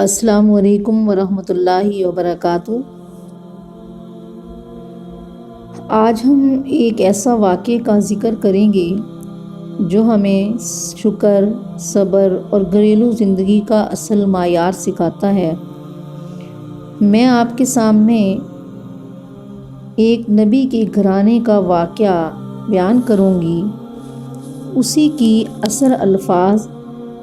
السلام علیکم ورحمۃ اللہ وبرکاتہ۔ آج ہم ایک ایسا واقعے کا ذکر کریں گے جو ہمیں شکر، صبر اور گھریلو زندگی کا اصل معیار سکھاتا ہے۔ میں آپ کے سامنے ایک نبی کے گھرانے کا واقعہ بیان کروں گی، اسی کی اثر الفاظ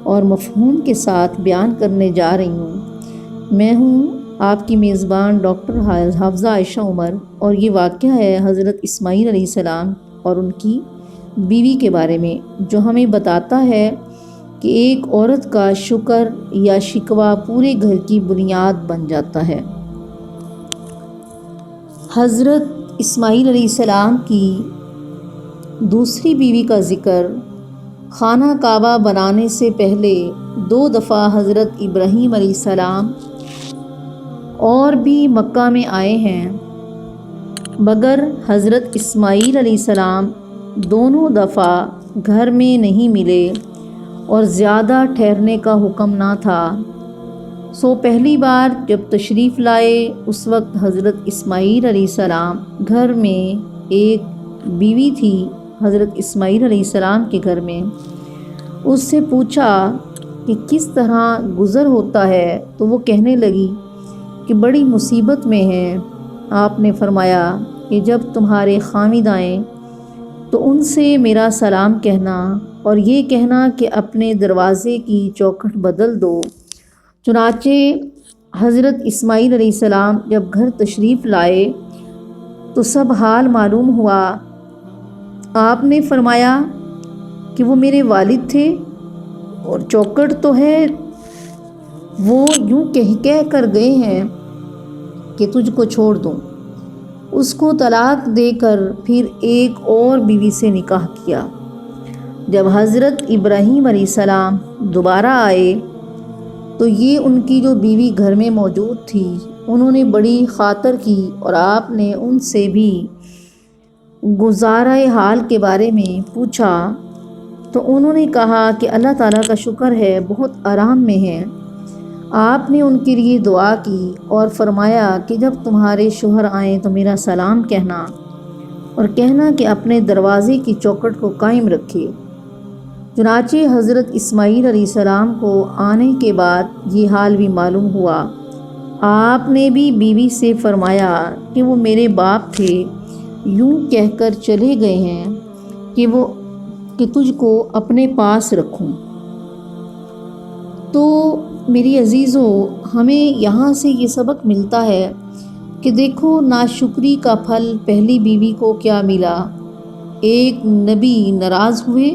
اور مفہوم کے ساتھ بیان کرنے جا رہی ہوں۔ میں ہوں آپ کی میزبان ڈاکٹر حافظہ عائشہ عمر، اور یہ واقعہ ہے حضرت اسماعیل علیہ السلام اور ان کی بیوی کے بارے میں، جو ہمیں بتاتا ہے کہ ایک عورت کا شکر یا شکوہ پورے گھر کی بنیاد بن جاتا ہے۔ حضرت اسماعیل علیہ السلام کی دوسری بیوی کا ذکر خانہ کعبہ بنانے سے پہلے 2 دفعہ حضرت ابراہیم علیہ السلام اور بھی مکہ میں آئے ہیں، مگر حضرت اسماعیل علیہ السلام دونوں دفعہ گھر میں نہیں ملے اور زیادہ ٹھہرنے کا حکم نہ تھا۔ پہلی بار جب تشریف لائے اس وقت حضرت اسماعیل علیہ السلام گھر میں ایک بیوی تھی، حضرت اسماعیل علیہ السلام کے گھر میں۔ اس سے پوچھا کہ کس طرح گزر ہوتا ہے، تو وہ کہنے لگی کہ بڑی مصیبت میں ہے۔ آپ نے فرمایا کہ جب تمہارے خامد آئیں تو ان سے میرا سلام کہنا اور یہ کہنا کہ اپنے دروازے کی چوکھٹ بدل دو۔ چنانچہ حضرت اسماعیل علیہ السلام جب گھر تشریف لائے تو سب حال معلوم ہوا۔ آپ نے فرمایا کہ وہ میرے والد تھے اور چوکھٹ تو ہے، وہ یوں کہہ کر گئے ہیں کہ تجھ کو چھوڑ دوں۔ اس کو طلاق دے کر پھر ایک اور بیوی سے نکاح کیا۔ جب حضرت ابراہیم علیہ السلام دوبارہ آئے تو یہ ان کی جو بیوی گھر میں موجود تھی، انہوں نے بڑی خاطر کی اور آپ نے ان سے بھی گزارۂ حال کے بارے میں پوچھا تو انہوں نے کہا کہ اللہ تعالیٰ کا شکر ہے، بہت آرام میں ہیں۔ آپ نے ان کے لیے دعا کی اور فرمایا کہ جب تمہارے شوہر آئیں تو میرا سلام کہنا اور کہنا کہ اپنے دروازے کی چوکھٹ کو قائم رکھے۔ چنانچہ حضرت اسماعیل علیہ السلام کو آنے کے بعد یہ حال بھی معلوم ہوا۔ آپ نے بھی بیوی سے فرمایا کہ وہ میرے باپ تھے، یوں کہہ کر چلے گئے ہیں کہ تجھ کو اپنے پاس رکھوں۔ تو میری عزیزوں، ہمیں یہاں سے یہ سبق ملتا ہے کہ دیکھو ناشکری کا پھل پہلی بیوی کو کیا ملا۔ ایک نبی ناراض ہوئے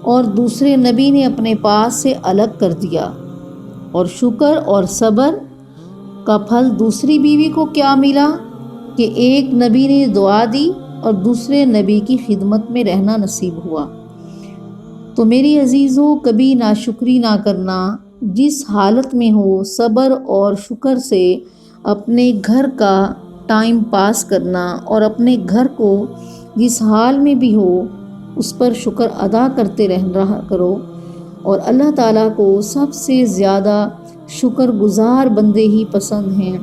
اور دوسرے نبی نے اپنے پاس سے الگ کر دیا، اور شکر اور صبر کا پھل دوسری بیوی کو کیا ملا کہ ایک نبی نے دعا دی اور دوسرے نبی کی خدمت میں رہنا نصیب ہوا۔ تو میری عزیزوں، کبھی ناشکری نہ کرنا، جس حالت میں ہو صبر اور شکر سے اپنے گھر کا ٹائم پاس کرنا اور اپنے گھر کو جس حال میں بھی ہو اس پر شکر ادا کرتے رہا کرو، اور اللہ تعالیٰ کو سب سے زیادہ شکر گزار بندے ہی پسند ہیں۔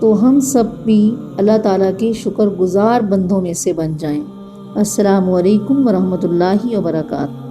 تو ہم سب بھی اللہ تعالیٰ کے شکر گزار بندوں میں سے بن جائیں۔ السلام علیکم ورحمۃ اللہ وبرکاتہ۔